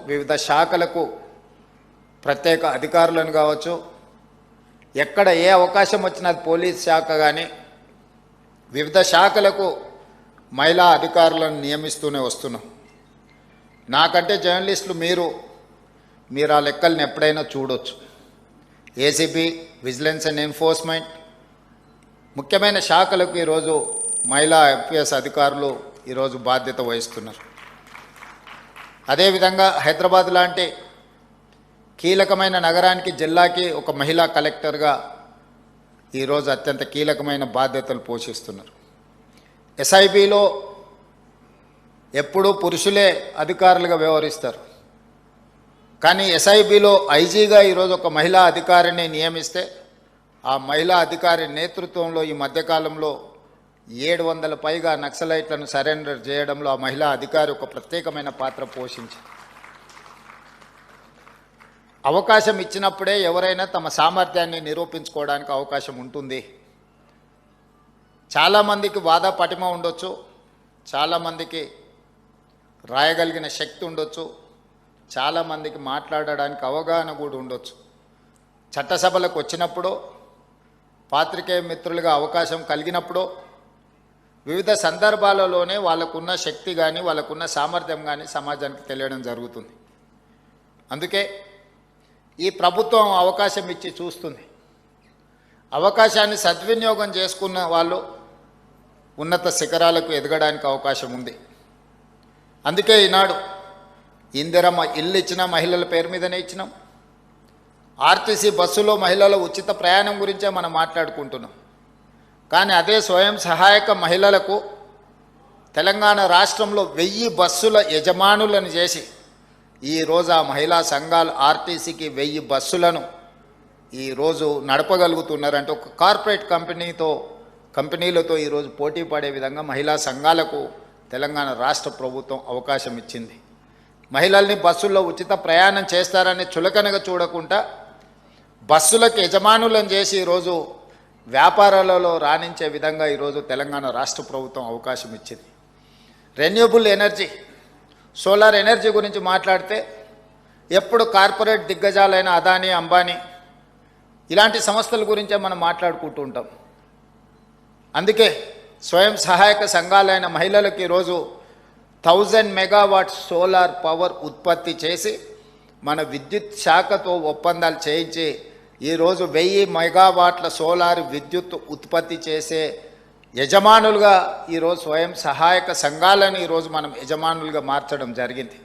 వివిధ శాఖలకు ప్రత్యేక అధికారులను కావచ్చు, ఎక్కడ ఏ అవకాశం వచ్చినా పోలీస్ శాఖ కానీ వివిధ శాఖలకు మహిళా అధికారులను నియమిస్తూనే వస్తున్నాం. నాకంటే జర్నలిస్టులు మీరు ఆ లెక్కలను ఎప్పుడైనా చూడొచ్చు. ఏసీబీ, విజిలెన్స్ అండ్ ఎన్ఫోర్స్మెంట్ ముఖ్యమైన శాఖలకు ఈరోజు మహిళా ఐపీఎస్ అధికారులు ఈరోజు బాధ్యత వహిస్తున్నారు. అదేవిధంగా హైదరాబాద్ లాంటి కీలకమైన నగరానికి, జిల్లాకి ఒక మహిళా కలెక్టర్గా ఈరోజు అత్యంత కీలకమైన బాధ్యతలు పోషిస్తున్నారు. ఎస్ఐబిలో ఎప్పుడూ పురుషులే అధికారులుగా వ్యవహరిస్తారు. కానీ ఎస్ఐబిలో ఐజీగా ఈరోజు ఒక మహిళా అధికారిని నియమిస్తే ఆ మహిళా అధికారి నేతృత్వంలో ఈ మధ్యకాలంలో 700 పైగా నక్సలైట్లను సరెండర్ చేయడంలో ఆ మహిళా అధికారి ఒక ప్రత్యేకమైన పాత్ర పోషించింది. అవకాశం ఇచ్చినప్పుడే ఎవరైనా తమ సామర్థ్యాన్ని నిరూపించుకోవడానికి అవకాశం ఉంటుంది. చాలామందికి వాద పటిమ ఉండొచ్చు, చాలామందికి రాయగలిగిన శక్తి ఉండొచ్చు, చాలామందికి మాట్లాడడానికి అవగాహన కూడా ఉండొచ్చు. చట్టసభలకు వచ్చినప్పుడు, పాత్రికేయ మిత్రులుగా అవకాశం కలిగినప్పుడు, వివిధ సందర్భాలలోనే వాళ్ళకున్న శక్తి కానీ వాళ్ళకున్న సామర్థ్యం కానీ సమాజానికి తెలియడం జరుగుతుంది. అందుకే ఈ ప్రభుత్వం అవకాశం ఇచ్చి చూస్తుంది. అవకాశాన్ని సద్వినియోగం చేసుకున్న వాళ్ళు ఉన్నత శిఖరాలకు ఎదగడానికి అవకాశం ఉంది. అందుకే ఈనాడు ఇందిరమ్మ ఇల్లు ఇచ్చిన మహిళల పేరు మీదనే ఇచ్చినాం. ఆర్టీసీ బస్సులో మహిళల ఉచిత ప్రయాణం గురించే మనం మాట్లాడుకుంటున్నాం. కానీ అదే స్వయం సహాయక మహిళలకు తెలంగాణ రాష్ట్రంలో 1000 బస్సుల యజమానులను చేసి ఈరోజు ఆ మహిళా సంఘాలు ఆర్టీసీకి 1000 బస్సులను ఈరోజు నడపగలుగుతున్నారంటే ఒక కార్పొరేట్ కంపెనీలతో ఈరోజు పోటీ పడే విధంగా మహిళా సంఘాలకు తెలంగాణ రాష్ట్ర ప్రభుత్వం అవకాశం ఇచ్చింది. మహిళల్ని బస్సుల్లో ఉచిత ప్రయాణం చేస్తారని చులకనగా చూడకుండా బస్సులకు యజమానులను చేసి ఈరోజు వ్యాపారాలలో రాణించే విధంగా ఈరోజు తెలంగాణ రాష్ట్ర ప్రభుత్వం అవకాశం ఇచ్చింది. రెన్యూబుల్ ఎనర్జీ, సోలార్ ఎనర్జీ గురించి మాట్లాడితే ఎప్పుడు కార్పొరేట్ దిగ్గజాలైన అదానీ, అంబానీ ఇలాంటి సంస్థల గురించే మనం మాట్లాడుకుంటూ ఉంటాం. అందుకే స్వయం సహాయక సంఘాలైన మహిళలకు ఈరోజు 1000 మెగావాట్స్ సోలార్ పవర్ ఉత్పత్తి చేసి మన విద్యుత్ శాఖతో ఒప్పందాలు చేయించి ఈరోజు 1000 మెగావాట్ల సోలార్ విద్యుత్ ఉత్పత్తి చేసే యజమానులుగా ఈరోజు స్వయం సహాయక సంఘాలను ఈరోజు మనం యజమానులుగా మార్చడం జరిగింది.